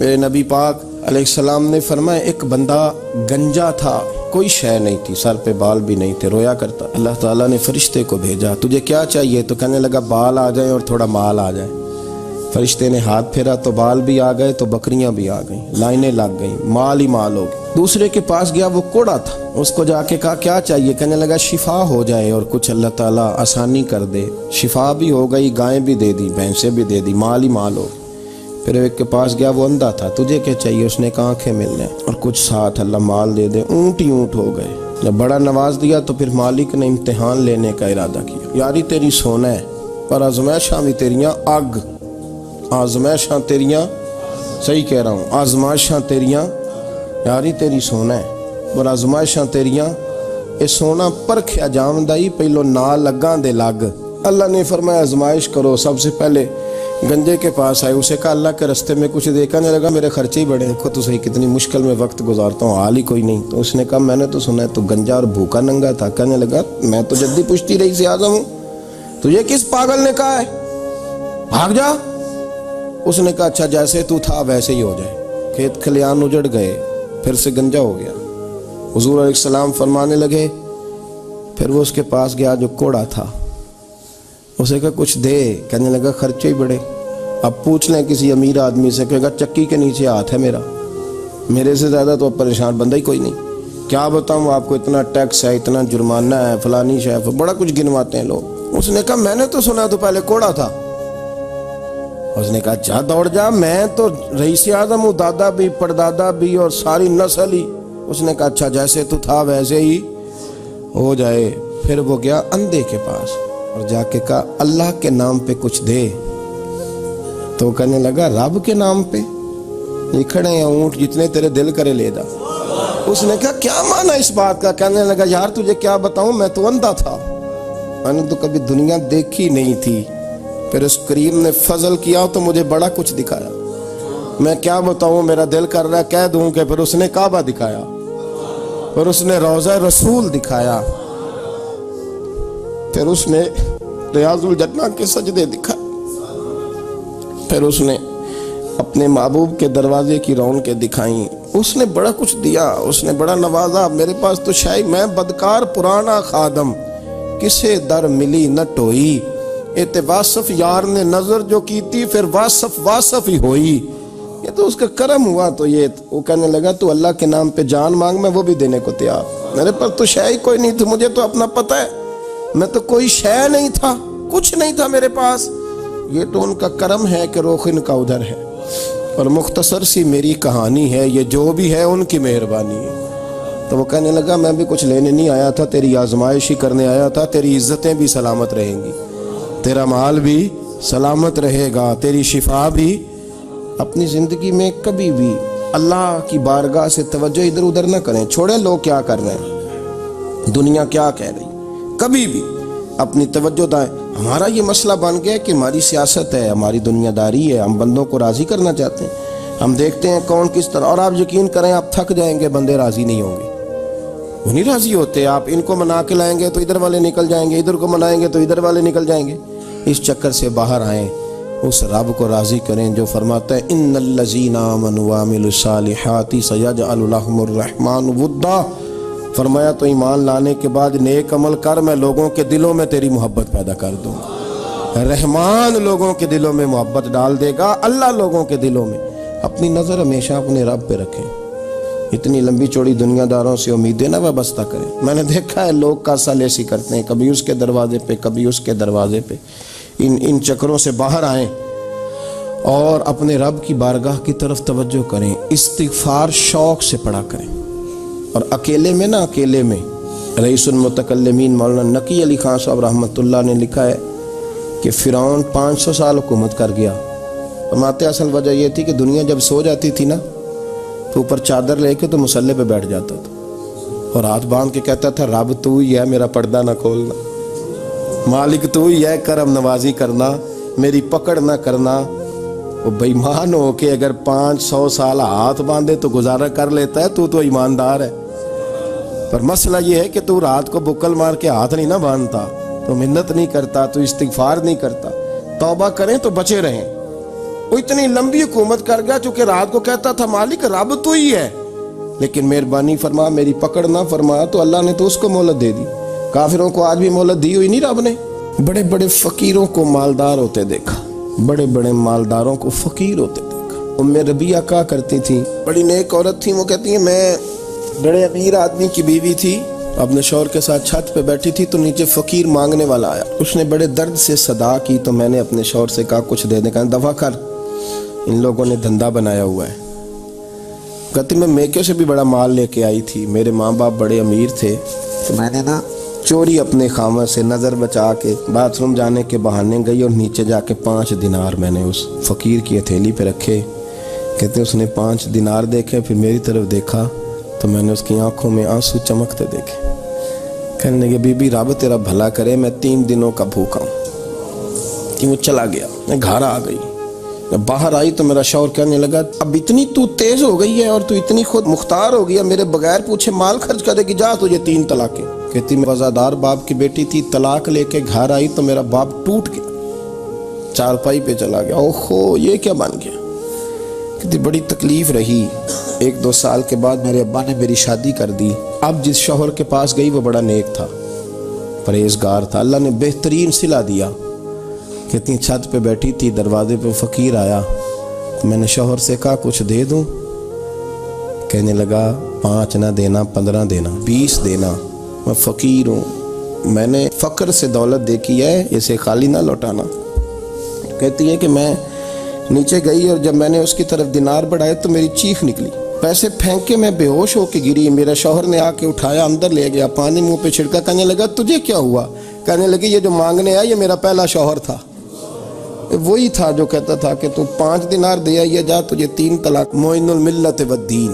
میرے نبی پاک علیہ السلام نے فرمایا ایک بندہ گنجا تھا، کوئی شے نہیں تھی، سر پہ بال بھی نہیں تھے، رویا کرتا۔ اللہ تعالیٰ نے فرشتے کو بھیجا، تجھے کیا چاہیے؟ تو کہنے لگا بال آ جائیں اور تھوڑا مال آ جائے۔ فرشتے نے ہاتھ پھیرا تو بال بھی آ گئے تو بکریاں بھی آ گئیں، لائنیں لگ گئیں، مال ہی مال ہو گئے۔ دوسرے کے پاس گیا، وہ کوڑا تھا، اس کو جا کے کہا کیا چاہیے؟ کہنے لگا شفا ہو جائے اور کچھ اللہ تعالیٰ آسانی کر دے۔ شفا بھی ہو گئی، گائیں بھی دے دی، بھینسیں بھی دے دی، مال ہی مال ہو۔ پھر ایک کے پاس گیا، وہ اندھا تھا، تجھے کیا چاہیے؟ اس نے کہا آنکھیں مل جائیں اور کچھ ساتھ اللہ مال دے دے۔ اونٹ ہی اونٹ ہو گئے۔ جب بڑا نواز دیا تو پھر مالک نے امتحان لینے کا ارادہ کیا، یاری تیری سونا ہے پر آزمائشاں بھی تیریاں اگ، آزمائشاں تیریاں، صحیح کہہ رہا ہوں، آزمائشاں تیریاں، یاری تیری سونا ہے پر آزمائشاں تیریاں، اے سونا پرکھیا جامدائی پہلو نال لگاں دے لگ۔ اللہ نے فرمایا آزمائش کرو۔ سب سے پہلے گنجے کے پاس آئے، اسے کہا اللہ کے رستے میں کچھ دیکھا نہیں لگا، میرے خرچے ہی بڑے، دیکھو تو صحیح کتنی مشکل میں وقت گزارتا ہوں، حال ہی کوئی نہیں۔ تو اس نے کہا میں نے تو سنا ہے تو گنجا اور بھوکا ننگا تھا۔ کہنے لگا میں تو جدی پشتی رئیس اعظم ہوں، تجھے کس پاگل نے کہا ہے بھاگ جا؟ اس نے کہا اچھا جیسے تو تھا ویسے ہی ہو جائے۔ کھیت کھلیان اجڑ گئے، پھر سے گنجا ہو گیا۔ حضور علیہ السلام فرمانے لگے، پھر وہ اس کے پاس گیا جو کوڑا تھا، اسے کہا کچھ دے۔ کہنے لگا خرچے ہی بڑے، اب پوچھ لیں کسی امیر آدمی سے، کہے گا چکی کے نیچے ہاتھ ہے میرا، میرے سے زیادہ تو اب پریشان بندہ ہی کوئی نہیں، کیا بتاؤں آپ کو، اتنا ٹیکس ہے، اتنا جرمانہ ہے، فلانی شے، بڑا کچھ گنواتے ہیں لوگ۔ اس نے کہا میں نے تو سنا تو پہلے کوڑا تھا۔ اس نے کہا جا دوڑ جا، میں تو رئیس اعظم ہوں، دادا بھی پردادا بھی اور ساری نسل ہی۔ اس نے کہا اچھا جیسے تو تھا ویسے ہی ہو جائے۔ پھر وہ گیا اندھے کے پاس اور جا کے کہا اللہ کے نام پہ کچھ دے۔ تو کہنے لگا رب کے نام پہ؟ یہ کھڑے ہیں اونٹ، جتنے تیرے دل کرے لے جا۔ اس نے کہا کیا معنی اس بات کا؟ کہنے لگا یار تجھے کیا بتاؤں، میں تو اندھا تھا، میں نے تو کبھی دنیا دیکھی نہیں تھی، پھر اس کریم نے فضل کیا تو مجھے بڑا کچھ دکھایا، میں کیا بتاؤں، میرا دل کر رہا ہے کہہ دوں کہ پھر اس نے کعبہ دکھایا، پھر اس نے روضہ رسول دکھایا، پھر اس نے ریاض الجنہ کے سجدے دکھائے، پھر اس نے اپنے محبوب کے دروازے کی رونقیں دکھائیں۔ اس نے بڑا کچھ دیا، اس نے بڑا نوازا۔ میرے پاس تو شاید میں بدکار پرانا خادم، کسے در ملی نہ ٹوئی، اے واصف یار نے نظر جو کی تھی پھر واصف ہی ہوئی۔ یہ تو اس کا کرم ہوا۔ تو یہ وہ کہنے لگا تو اللہ کے نام پہ جان مانگ، میں وہ بھی دینے کو تیار، میرے پاس تو شے ہی کوئی نہیں تھی، مجھے تو اپنا پتہ ہے، میں تو کوئی شے نہیں تھا، کچھ نہیں تھا میرے پاس۔ یہ تو ان کا کرم ہے کہ رخ ان کا ادھر ہے، اور مختصر سی میری کہانی ہے، یہ جو بھی ہے ان کی مہربانی ہے۔ تو وہ کہنے لگا میں بھی کچھ لینے نہیں آیا تھا، تیری آزمائش ہی کرنے آیا تھا، تیری عزتیں بھی سلامت رہیں گی، تیرا مال بھی سلامت رہے گا، تیری شفا بھی۔ اپنی زندگی میں کبھی بھی اللہ کی بارگاہ سے توجہ ادھر ادھر نہ کریں، چھوڑیں لوگ کیا کر رہے ہیں، دنیا کیا کہہ رہی، کبھی بھی اپنی توجہ دائیں۔ ہمارا یہ مسئلہ بن گیا کہ ہماری سیاست ہے، ہماری دنیا داری ہے، ہم بندوں کو راضی کرنا چاہتے ہیں، ہم دیکھتے ہیں کون کس طرح، اور آپ یقین کریں آپ تھک جائیں گے، بندے راضی نہیں ہوں گے، وہ نہیں راضی ہوتے۔ آپ ان کو منا کے لائیں گے تو ادھر والے نکل جائیں گے، ادھر کو منائیں گے تو ادھر والے نکل جائیں گے۔ اس چکر سے باہر آئیں، اس رب کو راضی کریں جو فرماتا ہے ان الذین آمنوا وعملوا الصالحات سیجعل لهم الرحمن ودا۔ فرمایا تو ایمان لانے کے بعد نیک عمل کر، میں لوگوں کے دلوں میں تیری محبت پیدا کر دوں۔ رحمان لوگوں کے دلوں میں محبت ڈال دے گا، اللہ لوگوں کے دلوں میں۔ اپنی نظر ہمیشہ اپنے رب پہ رکھیں، اتنی لمبی چوڑی دنیا داروں سے امیدیں نہ وابستہ کریں۔ میں نے دیکھا ہے لوگ کا سال ایسی کرتے ہیں، کبھی اس کے دروازے پہ کبھی اس کے دروازے پہ۔ ان چکروں سے باہر آئیں اور اپنے رب کی بارگاہ کی طرف توجہ کریں، استغفار شوق سے پڑھا کریں۔ اور اکیلے میں نہ، اکیلے میں رئیس المتکلمین مولانا نقی علی خان صاحب رحمۃ اللہ نے لکھا ہے کہ فرعون 500 سال حکومت کر گیا۔ فرماتے اصل وجہ یہ تھی کہ دنیا جب سو جاتی تھی نا تو اوپر چادر لے کے تو مسلح پہ بیٹھ جاتا تھا اور ہاتھ باندھ کے کہتا تھا رب تو ہی ہے، میرا پردہ نہ کھولنا، مالک تو ہی ہے، کرم نوازی کرنا، میری پکڑ نہ کرنا۔ وہ بےمان ہو کے اگر 500 سال ہاتھ باندھے تو گزارا کر لیتا ہے، تو ایماندار ہے۔ پر مسئلہ یہ ہے کہ تو رات کو بکل مار کے ہاتھ نہیں نہ باندھتا، تو منت نہیں کرتا، تو استغفار نہیں کرتا۔ توبہ کریں تو بچے رہیں، وہ اتنی لمبی حکومت کر گیا چونکہ رات کو کہتا تھا مالک رب تو ہی ہے، لیکن مہربانی فرما میری پکڑ نہ فرما تو اللہ نے تو اس کو مہلت دے دی۔ کافروں کو آج بھی مہلت دی ہوئی نہیں رب نے۔ بڑے بڑے فقیروں کو مالدار ہوتے دیکھا، بڑے بڑے مالداروں کو فقیر ہوتے دیکھا۔ ام ربیعہ کہا کرتی تھی، بڑی نیک عورت تھی، وہ کہتی ہیں میں بڑے امیر آدمی کی بیوی تھی، اپنے شوہر کے ساتھ چھت پہ بیٹھی تھی تو نیچے فقیر مانگنے والا آیا، اس نے بڑے درد سے صدا کی تو میں نے اپنے شوہر سے کہا کچھ دے دیں، کہا دفع کر، ان لوگوں نے دھندا بنایا ہوا ہے۔ کہتی میں میکے سے بھی بڑا مال لے کے آئی تھی، میرے ماں باپ بڑے امیر تھے تو میں نے چوری اپنے خامہ سے نظر بچا کے باتھ روم جانے کے بہانے گئی اور نیچے جا کے 5 دینار میں نے اس فقیر کی ہتھیلی پہ رکھے۔ کہتے اس نے 5 دینار دیکھے، پھر میری طرف دیکھا تو میں نے اس کی آنکھوں میں آنسو چمکتے دیکھے۔ کہنے لگے بی بی رب تیرا بھلا کرے، میں 3 دنوں کا بھوکا ہوں۔ کہ وہ چلا گیا، میں گھر آ گئی، جب باہر آئی تو میرا شوہر کہنے لگا اب اتنی تو تیز ہو گئی ہے اور تو اتنی خود مختار ہو گئی ہے، میرے بغیر پوچھے مال خرچ کرے گی، جا تجھے 3 طلاقیں۔ کہتی میں وفادار باپ کی بیٹی تھی، طلاق لے کے گھر آئی تو میرا باپ ٹوٹ گیا، چارپائی پہ چلا گیا، اوہو یہ کیا بن گیا۔ کہتی بڑی تکلیف رہی۔ 1-2 سال کے بعد میرے ابا نے میری شادی کر دی۔ اب جس شوہر کے پاس گئی وہ بڑا نیک تھا، پرہیزگار تھا، اللہ نے بہترین صلہ دیا۔ کتنی چھت پہ بیٹھی تھی، دروازے پہ فقیر آیا تو میں نے شوہر سے کہا کچھ دے دوں؟ کہنے لگا 5 نہ دینا، 15 دینا، 20 دینا، میں فقیر ہوں، میں نے فقر سے دولت دیکھی ہے، اسے خالی نہ لوٹانا۔ کہتی ہے کہ میں نیچے گئی اور جب میں نے اس کی طرف دینار بڑھائے تو میری چیخ نکلی، پیسے پھینک کے میں بے ہوش ہو کے گری۔ میرا شوہر نے آ کے اٹھایا، اندر لے گیا، پانی منہ پہ چھڑکا، کہنے لگا تجھے کیا ہوا؟ کہنے لگی یہ جو مانگنے آیا یہ میرا پہلا شوہر تھا، وہی تھا جو کہتا تھا کہ تو 5 دینار دے آئیے، جا تجھے 3 طلاق۔ معین الملت والدین،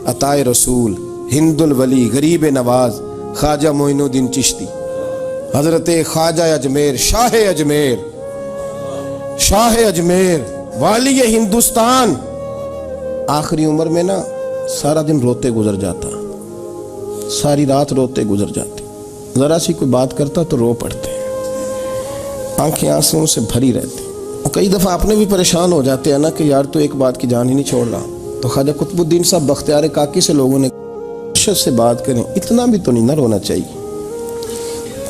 عطائے رسول، ہند الولی، غریب نواز، خواجہ معین الدین چشتی، حضرت خواجہ اجمیر، شاہ اجمیر، شاہ اجمیر، والی ہندوستان۔ آخری عمر میں سارا دن روتے گزر جاتا، ساری رات روتے گزر جاتی، ذرا سی کوئی بات کرتا تو رو پڑتے، آنکھیں آنسوں سے بھری رہتی۔ اور کئی دفعہ اپنے بھی پریشان ہو جاتے ہیں کہ یار تو ایک بات کی جان ہی نہیں چھوڑ رہا۔ تو خواجہ قطب الدین صاحب بختیار کاکی سے لوگوں نے شد سے بات کریں، اتنا بھی تو نہیں نہ رونا چاہیے،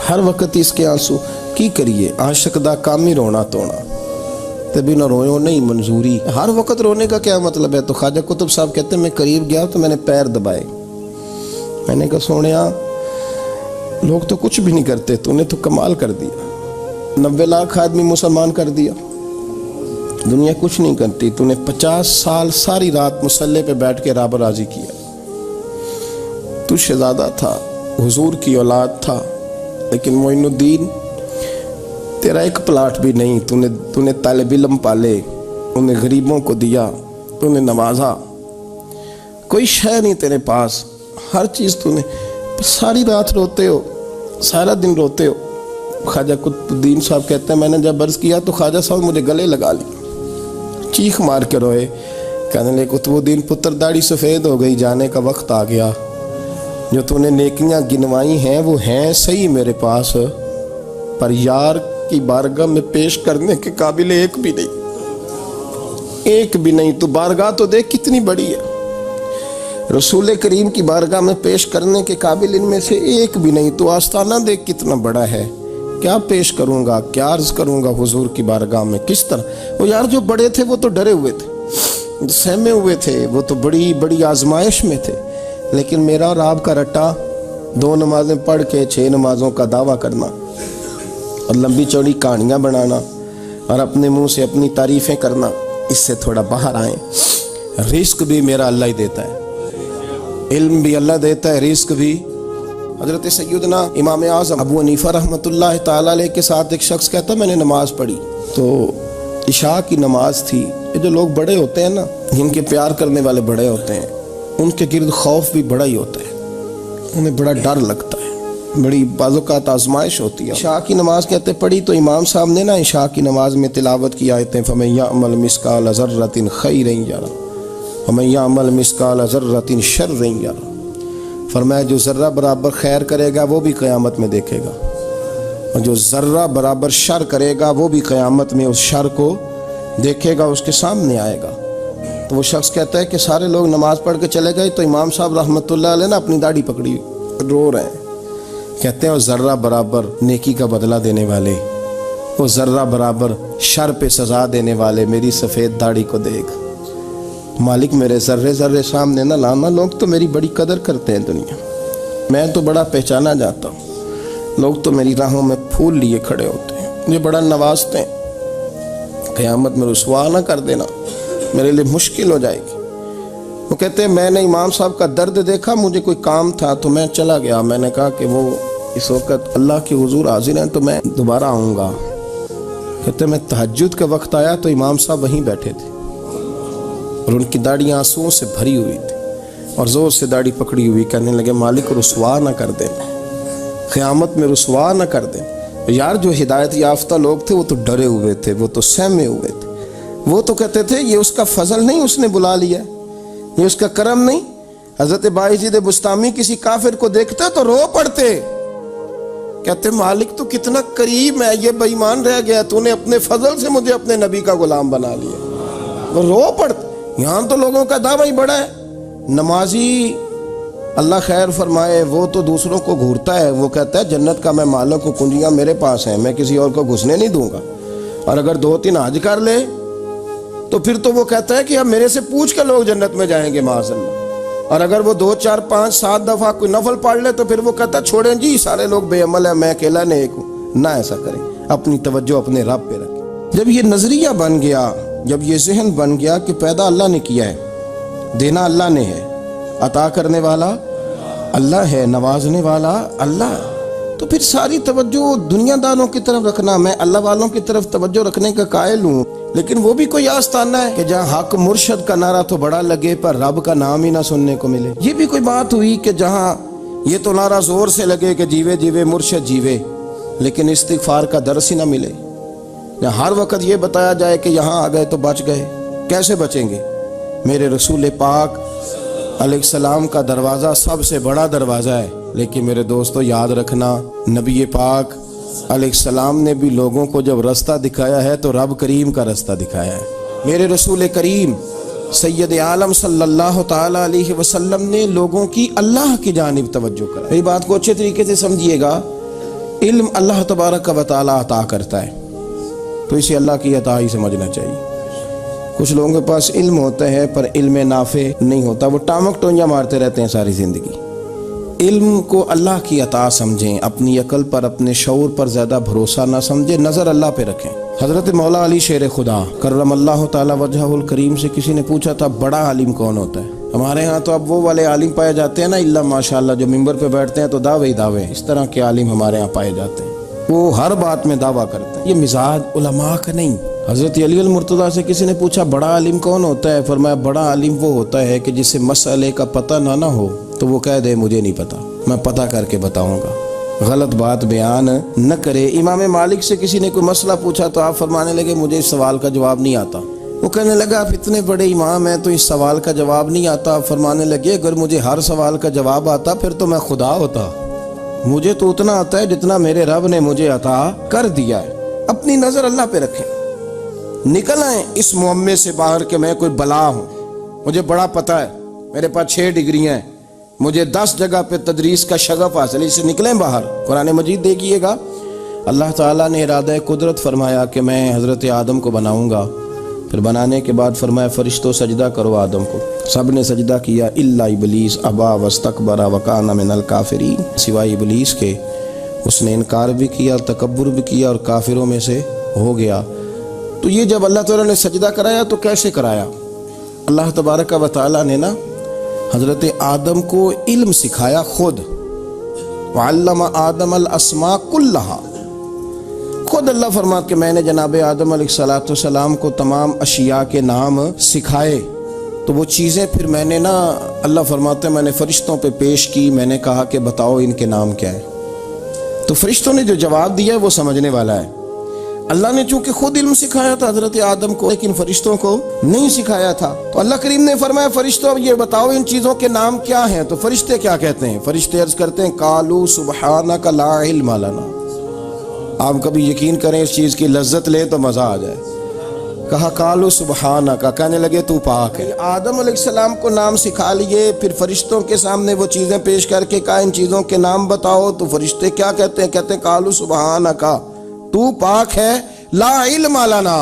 ہر وقت اس کے آنسو کی کریے، عاشق دا کامی رونا تونا، تبھی نہ روئے نہیں منظوری۔ ہر وقت رونے کا کیا مطلب ہے؟ تو خواجہ قطب صاحب کہتے ہیں میں قریب گیا تو میں نے پیر دبائے، میں نے کہا سونیا لوگ تو کچھ بھی نہیں کرتے، تو نے تو کمال کر دیا، 90 لاکھ آدمی مسلمان کر دیا، دنیا کچھ نہیں کرتی، تو نے 50 سال ساری رات مسلح پہ بیٹھ کے رب راضی کیا۔ تو شہزادہ تھا، حضور کی اولاد تھا، لیکن معین الدین تیرا ایک پلاٹ بھی نہیں، تو نے طالب علم پالے، انہیں غریبوں کو دیا، تو نے نوازا، کوئی شے نہیں تیرے پاس، ہر چیز تو نے، ساری رات روتے ہو، سارا دن روتے ہو۔ خواجہ قطب الدین صاحب کہتے ہیں میں نے جب عرض کیا تو خواجہ صاحب مجھے گلے لگا لی، چیخ مار کے روئے، کہنے لگے قطب الدین پتر داڑھی سفید ہو گئی، جانے کا وقت آ گیا، جو تو نے نیکیاں گنوائی ہیں وہ ہیں صحیح میرے پاس، پر یار کی بارگاہ میں پیش کرنے کے قابل ایک بھی نہیں، ایک بھی نہیں۔ تو بارگاہ تو دیکھ کتنی بڑی ہے، رسول کریم کی بارگاہ میں پیش کرنے کے قابل ان میں سے ایک بھی نہیں، تو آستانہ دیکھ کتنا بڑا ہے، کیا پیش کروں گا، کیا عرض کروں گا حضور کی بارگاہ میں، کس طرح۔ وہ یار جو بڑے تھے وہ تو ڈرے ہوئے تھے، سہمے ہوئے تھے، وہ تو بڑی بڑی آزمائش میں تھے، لیکن میرا اور آپ کا رٹا 2 نمازیں پڑھ کے 6 نمازوں کا دعویٰ کرنا اور لمبی چوڑی کہانیاں بنانا اور اپنے منہ سے اپنی تعریفیں کرنا، اس سے تھوڑا باہر آئیں۔ رزق بھی میرا اللہ ہی دیتا ہے، علم بھی اللہ دیتا ہے، رزق بھی۔ حضرت سیدنا امام اعظم ابو حنیفہ رحمۃ اللہ تعالیٰ علیہ کے ساتھ ایک شخص کہتا میں نے نماز پڑھی تو عشاء کی نماز تھی۔ یہ جو لوگ بڑے ہوتے ہیں جن کے پیار کرنے والے بڑے ہوتے ہیں، ان کے گرد خوف بھی بڑا ہی ہوتا ہے، انہیں بڑا ڈر لگتا ہے، بڑی بعض اوقات آزمائش ہوتی ہے۔ عشاء کی نماز کہتے پڑھی تو امام صاحب نے عشاء کی نماز میں تلاوت کی آیتیں فَمَن يَعْمَلْ مِثْقَالَ ذَرَّةٍ خَيْرًا يَرَهُ وَمَن يَعْمَلْ مِثْقَالَ ذَرَّةٍ شَرًّا يَرَهُ۔ فرمایا جو ذرہ برابر خیر کرے گا وہ بھی قیامت میں دیکھے گا، اور جو ذرہ برابر شر کرے گا وہ بھی قیامت میں اس شر کو دیکھے گا اس کے سامنے آئے گا. تو وہ شخص کہتا ہے کہ سارے لوگ نماز پڑھ کے چلے گئے تو امام صاحب رحمۃ اللہ علیہ نے اپنی داڑھی پکڑی رو رہے ہیں. کہتے ہیں وہ ذرہ برابر نیکی کا بدلہ دینے والے، وہ ذرہ برابر شر پہ سزا دینے والے میری سفید داڑھی کو دیکھ. مالک میرے ذرے ذرے سامنے نہ لانا، لوگ تو میری بڑی قدر کرتے ہیں دنیا، میں تو بڑا پہچانا جاتا ہوں، لوگ تو میری راہوں میں پھول لیے کھڑے ہوتے ہیں، مجھے بڑا نوازتے ہیں. قیامت میں رسوا نہ کر دینا، میرے لیے مشکل ہو جائے گی. وہ کہتے ہیں میں نے امام صاحب کا درد دیکھا، مجھے کوئی کام تھا تو میں چلا گیا. میں نے کہا کہ وہ اس وقت اللہ کے حضور حاضر ہیں تو میں دوبارہ آؤں گا. کہتے ہیں میں تہجد کا وقت آیا تو امام صاحب وہیں بیٹھے تھے اور ان کی داڑھی آنسوؤں سے بھری ہوئی تھی اور زور سے داڑھی پکڑی ہوئی. کہنے لگے مالک رسوا نہ کر دیں، قیامت میں رسوا نہ کر دیں. یار جو ہدایت یافتہ لوگ تھے وہ تو ڈرے ہوئے تھے، وہ تو سہمے ہوئے تھے. وہ تو کہتے تھے یہ اس کا فضل نہیں، اس نے بلا لیا، یہ اس کا کرم نہیں. حضرت باعزید بستامی کسی کافر کو دیکھتے تو رو پڑتے، کہتے مالک تو کتنا کریم ہے، یہ بے ایمان رہ گیا، تو نے اپنے فضل سے مجھے اپنے نبی کا غلام بنا لیا. وہ رو پڑتے. یہاں تو لوگوں کا دعویٰ ہی بڑا ہے. نمازی اللہ خیر فرمائے وہ تو دوسروں کو گھورتا ہے، وہ کہتا ہے جنت کا میں مالک ہوں، کنجیاں میرے پاس ہیں، میں کسی اور کو گھسنے نہیں دوں گا. اور اگر 2-3 حج کر لے تو پھر تو وہ کہتا ہے کہ اب میرے سے پوچھ کے لوگ جنت میں جائیں گے معاذ اللہ. اور اگر وہ 2 4 5 7 دفعہ کوئی نفل پڑھ لے تو پھر وہ کہتا ہے چھوڑیں جی سارے لوگ بے عمل ہیں، میں اکیلا نیک ہوں. نہ ایسا کریں، اپنی توجہ اپنے رب پہ رکھیں. جب یہ نظریہ بن گیا، جب یہ ذہن بن گیا کہ پیدا اللہ نے کیا ہے، دینا اللہ نے ہے، عطا کرنے والا اللہ ہے، نوازنے والا اللہ، تو پھر ساری توجہ دنیا داروں کی طرف رکھنا. میں اللہ والوں کی طرف توجہ رکھنے کا قائل ہوں، لیکن وہ بھی کوئی آستانہ ہے کہ جہاں حق مرشد کا نعرہ تو بڑا لگے پر رب کا نام ہی نہ سننے کو ملے. یہ بھی کوئی بات ہوئی کہ جہاں یہ تو نعرہ زور سے لگے کہ جیوے جیوے مرشد جیوے، لیکن استغفار کا درس ہی نہ ملے. ہر وقت یہ بتایا جائے کہ یہاں آ گئے تو بچ گئے. کیسے بچیں گے؟ میرے رسول پاک علیہ السلام کا دروازہ سب سے بڑا دروازہ ہے، لیکن میرے دوستو یاد رکھنا نبی پاک علیہ السلام نے بھی لوگوں کو جب رستہ دکھایا ہے تو رب کریم کا رستہ دکھایا ہے. میرے رسول کریم سید عالم صلی اللہ تعالی علیہ وسلم نے لوگوں کی اللہ کی جانب توجہ کرا. میری بات کو اچھے طریقے سے سمجھیے گا. علم اللہ تبارک و تعالی عطا کرتا ہے تو اسے اللہ کی عطا ہی سمجھنا چاہیے. کچھ لوگوں کے پاس علم ہوتا ہے پر علم نافع نہیں ہوتا، وہ ٹامک ٹونجا مارتے رہتے ہیں ساری زندگی. علم کو اللہ کی عطا سمجھیں، اپنی عقل پر اپنے شعور پر زیادہ بھروسہ نہ سمجھیں، نظر اللہ پہ رکھیں. حضرت مولا علی شیر خدا کرم اللہ تعالی وجہہ الکریم سے کسی نے پوچھا تھا بڑا عالم کون ہوتا ہے؟ ہمارے ہاں تو اب وہ والے عالم پائے جاتے ہیں نا اللہ ماشاءاللہ، جو ممبر پہ بیٹھتے ہیں تو دعوے ہی دعوے، اس طرح کے عالم ہمارے ہاں پائے جاتے ہیں. وہ ہر بات میں دعویٰ کرتے ہیں. یہ مزاج علماء کا نہیں. حضرت علی المرتضیٰ سے کسی نے پوچھا بڑا عالم کون ہوتا ہے؟ فرمایا بڑا عالم وہ ہوتا ہے کہ جسے مسئلے کا پتہ نہ ہو تو وہ کہہ دے مجھے نہیں پتا، میں پتہ کر کے بتاؤں گا، غلط بات بیان نہ کرے. امام مالک سے کسی نے کوئی مسئلہ پوچھا تو آپ فرمانے لگے مجھے اس سوال کا جواب نہیں آتا. وہ کہنے لگا آپ اتنے بڑے امام ہیں تو اس سوال کا جواب نہیں آتا. آپ فرمانے لگے اگر مجھے ہر سوال کا جواب آتا پھر تو میں خدا ہوتا. مجھے تو اتنا آتا ہے جتنا میرے رب نے مجھے عطا کر دیا ہے. اپنی نظر اللہ پہ رکھیں. نکل آئیں اس معمے سے باہر کہ میں کوئی بلا ہوں، مجھے بڑا پتہ ہے، میرے پاس 6 ڈگریاں ہیں، مجھے 10 جگہ پہ تدریس کا شغف حاصل ہے. اس سے نکلیں باہر. قرآن مجید دیکھیے گا اللہ تعالیٰ نے ارادہ قدرت فرمایا کہ میں حضرت آدم کو بناؤں گا. پھر بنانے کے بعد فرمایا فرشتوں سجدہ کرو آدم کو. سب نے سجدہ کیا الا ابلیس ابا واستکبر وکان من الکافرین، سوائے ابلیس کے، اس نے انکار بھی کیا، تکبر بھی کیا اور کافروں میں سے ہو گیا. تو یہ جب اللہ تعالیٰ نے سجدہ کرایا تو کیسے کرایا؟ اللہ تبارک و تعالیٰ نے نا حضرت آدم کو علم سکھایا خود. وعلم آدم الاسماء کلہا. خود اللہ فرماتا کہ میں نے جناب آدم علیہ السلام کو تمام اشیاء کے نام سکھائے. تو وہ چیزیں پھر میں نے نا اللہ فرماتے ہیں میں نے فرشتوں پہ پیش کی. میں نے کہا کہ بتاؤ ان کے نام کیا ہے. تو فرشتوں نے جو جواب دیا ہے وہ سمجھنے والا ہے. اللہ نے چونکہ خود علم سکھایا تھا حضرت آدم کو لیکن فرشتوں کو نہیں سکھایا تھا. تو اللہ کریم نے فرمایا فرشتوں یہ بتاؤ ان چیزوں کے نام کیا ہیں. تو فرشتے کیا کہتے ہیں؟ فرشتے عرض کرتے ہیں قالوا سبحانک لا علم لنا. آپ کبھی یقین کریں اس چیز کی لذت لیں تو مزہ آ جائے. کہا قالوا سبحانک، کہنے لگے تو پاک ہے۔ آدم علیہ السلام کو نام سکھا لیے، پھر فرشتوں کے سامنے وہ چیزیں پیش کر کے کہا ان چیزوں کے نام بتاؤ، تو فرشتے کیا کہتے ہیں؟ کہتے ہیں قالوا سبحانک، تو پاک ہے، لا علم لنا،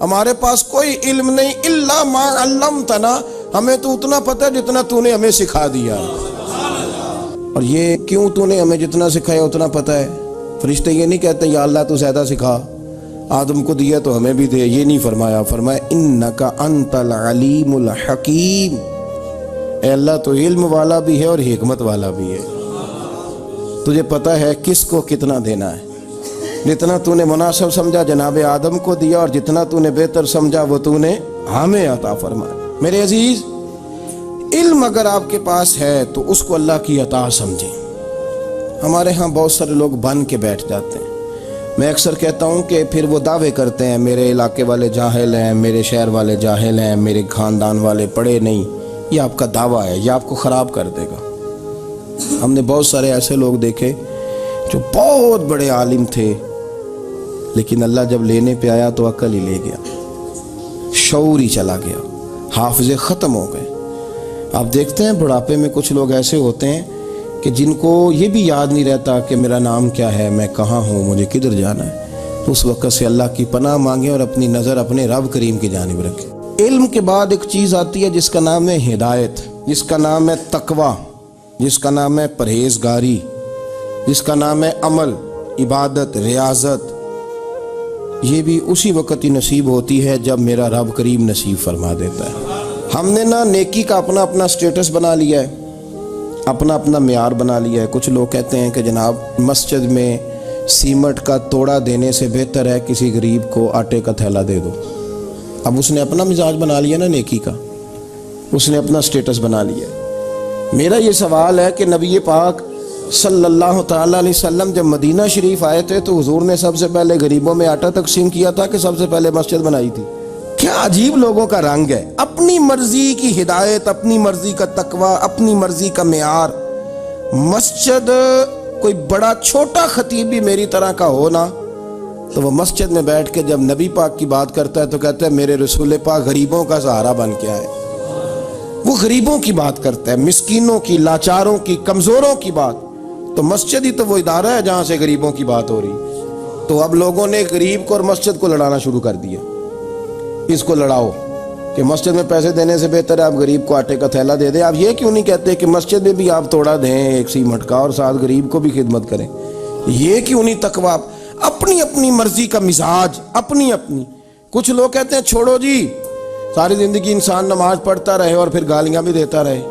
ہمارے پاس کوئی علم نہیں، الا ما علمتنا، ہمیں تو اتنا پتہ ہے جتنا تو نے ہمیں سکھا دیا۔ اور یہ کیوں تو نے ہمیں جتنا سکھایا اتنا پتہ ہے؟ فرشتے یہ نہیں کہتے یا اللہ تو زیادہ سکھا، آدم کو دیا تو ہمیں بھی دے، یہ نہیں فرمایا، فرمایا انک انت العلیم الحکیم، اے اللہ تو علم والا بھی ہے اور حکمت والا بھی ہے، تجھے پتہ ہے کس کو کتنا دینا ہے، جتنا تو نے مناسب سمجھا جناب آدم کو دیا، اور جتنا تو نے بہتر سمجھا وہ تو نے ہمیں عطا فرمایا۔ میرے عزیز، علم اگر آپ کے پاس ہے تو اس کو اللہ کی عطا سمجھیں۔ ہمارے ہاں بہت سارے لوگ بن کے بیٹھ جاتے ہیں، میں اکثر کہتا ہوں کہ پھر وہ دعوے کرتے ہیں میرے علاقے والے جاہل ہیں، میرے شہر والے جاہل ہیں، میرے خاندان والے پڑھے نہیں۔ یہ آپ کا دعویٰ ہے، یہ آپ کو خراب کر دے گا۔ ہم نے بہت سارے ایسے لوگ دیکھے جو بہت بڑے عالم تھے، لیکن اللہ جب لینے پہ آیا تو عقل ہی لے گیا، شعور ہی چلا گیا، حافظے ختم ہو گئے۔ آپ دیکھتے ہیں بڑھاپے میں کچھ لوگ ایسے ہوتے ہیں کہ جن کو یہ بھی یاد نہیں رہتا کہ میرا نام کیا ہے، میں کہاں ہوں، مجھے کدھر جانا ہے۔ تو اس وقت سے اللہ کی پناہ مانگیں اور اپنی نظر اپنے رب کریم کی جانب رکھیں۔ علم کے بعد ایک چیز آتی ہے جس کا نام ہے ہدایت، جس کا نام ہے تقویٰ، جس کا نام ہے پرہیزگاری، جس کا نام ہے عمل، عبادت، ریاضت۔ یہ بھی اسی وقت ہی نصیب ہوتی ہے جب میرا رب کریم نصیب فرما دیتا ہے۔ ہم نے نا نیکی کا اپنا اپنا سٹیٹس بنا لیا ہے، اپنا اپنا معیار بنا لیا ہے۔ کچھ لوگ کہتے ہیں کہ جناب مسجد میں سیمٹ کا توڑا دینے سے بہتر ہے کسی غریب کو آٹے کا تھیلا دے دو۔ اب اس نے اپنا مزاج بنا لیا نا نیکی کا، اس نے اپنا سٹیٹس بنا لیا۔ میرا یہ سوال ہے کہ نبی پاک صلی اللہ تعالیٰ علیہ وسلم جب مدینہ شریف آئے تھے تو حضور نے سب سے پہلے غریبوں میں آٹا تقسیم کیا تھا کہ سب سے پہلے مسجد بنائی تھی؟ کیا عجیب لوگوں کا رنگ ہے، اپنی مرضی کی ہدایت، اپنی مرضی کا تقویٰ، اپنی مرضی کا معیار۔ مسجد کوئی بڑا چھوٹا خطیب بھی میری طرح کا ہو نا تو وہ مسجد میں بیٹھ کے جب نبی پاک کی بات کرتا ہے تو کہتا ہے میرے رسول پاک غریبوں کا سہارا بن کے آئے۔ وہ غریبوں کی بات کرتا ہے، مسکینوں کی، لاچاروں کی، کمزوروں کی بات۔ تو مسجد ہی تو وہ ادارہ ہے جہاں سے غریبوں کی بات ہو رہی۔ تو اب لوگوں نے غریب کو اور مسجد کو لڑانا شروع کر دیا، اس کو لڑاؤ کہ مسجد میں پیسے دینے سے بہتر ہے آپ غریب کو آٹے کا تھیلا دے دیں۔ آپ یہ کیوں نہیں کہتے کہ مسجد میں بھی آپ توڑا دیں ایک سیمٹ کا اور ساتھ غریب کو بھی خدمت کریں؟ یہ کیوں نہیں تقویٰ؟ اپنی اپنی مرضی کا مزاج، اپنی اپنی۔ کچھ لوگ کہتے ہیں چھوڑو جی، ساری زندگی انسان نماز پڑھتا رہے اور پھر گالیاں بھی دیتا رہے،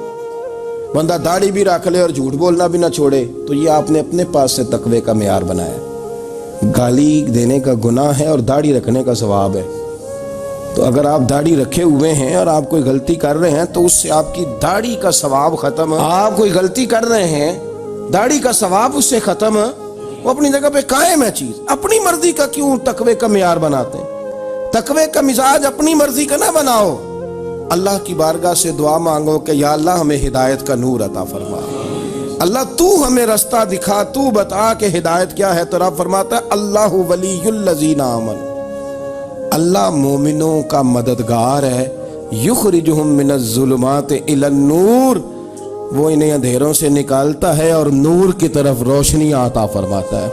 بندہ داڑھی بھی رکھ لے اور جھوٹ بولنا بھی نہ چھوڑے۔ تو یہ آپ نے اپنے پاس سے تقوی کا معیار بنایا۔ گالی دینے کا گناہ ہے اور داڑھی رکھنے کا ثواب ہے۔ تو اگر آپ داڑھی رکھے ہوئے ہیں اور آپ کوئی غلطی کر رہے ہیں تو اس سے آپ کی داڑھی کا ثواب ختم ہے۔ آپ کوئی غلطی کر رہے ہیں، داڑھی کا ثواب اس سے ختم ہے، وہ اپنی جگہ پہ قائم ہے چیز۔ اپنی مرضی کا کیوں تقوی کا معیار بناتے ہیں؟ تقوی کا مزاج اپنی مرضی کا نہ بناؤ۔ اللہ کی بارگاہ سے دعا مانگو کہ یا اللہ ہمیں ہدایت کا نور عطا فرما، اللہ تو ہمیں رستہ دکھا، تو بتا کہ ہدایت کیا ہے۔ تو رب فرماتا ہے اللہ ولی الذین آمنوا، اللہ مومنوں کا مددگار ہے، یخرجہم من الظلمات الی النور، وہ انہیں اندھیروں سے نکالتا ہے اور نور کی طرف روشنی عطا فرماتا ہے۔